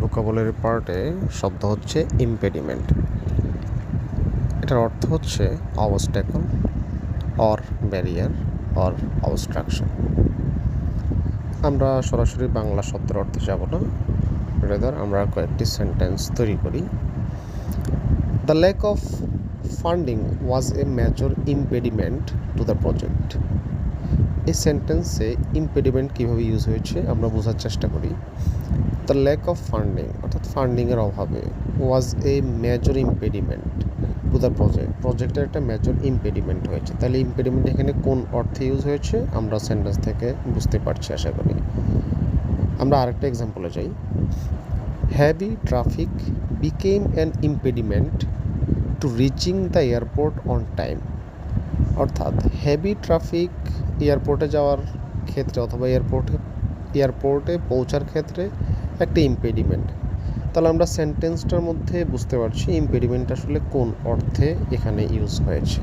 Vocabulary পার্টে শব্দ হচ্ছে ইম্পেডিমেন্ট। এটার অর্থ হচ্ছে obstacle or barrier or obstruction. আমরা সরাসরি বাংলা শব্দের অর্থে যাব না, রেদার আমরা কয়েকটি সেন্টেন্স তৈরি করি। The lack of funding was a major impediment to the project. এই সেন্টেন্সে ইম্পেডিমেন্ট কীভাবে ইউজ হয়েছে আমরা বোঝার চেষ্টা করি। দ্য ল্যাক অফ ফান্ডিং অর্থাৎ ফান্ডিংয়ের অভাবে was a major impediment to the প্রজেক্টের একটা মেজর ইম্পেডিমেন্ট হয়েছে। তাহলে ইম্পেডিমেন্ট এখানে কোন অর্থে ইউজ হয়েছে আমরা সেন্টেন্স থেকে বুঝতে পারছি আশা করি। আমরা আরেকটা এক্সাম্পলে যাই। Heavy traffic became an impediment to reaching the airport on time. অর্থাৎ হেভি ট্রাফিক এয়ারপোর্টে যাওয়ার ক্ষেত্রে অথবা এয়ারপোর্টে পৌঁছার ক্ষেত্রে একটা ইম্পেডিমেন্ট। তাহলে আমরা সেন্টেন্সটার মধ্যে বুঝতে পারছি ইম্পেডিমেন্ট আসলে কোন অর্থে এখানে ইউজ হয়েছে।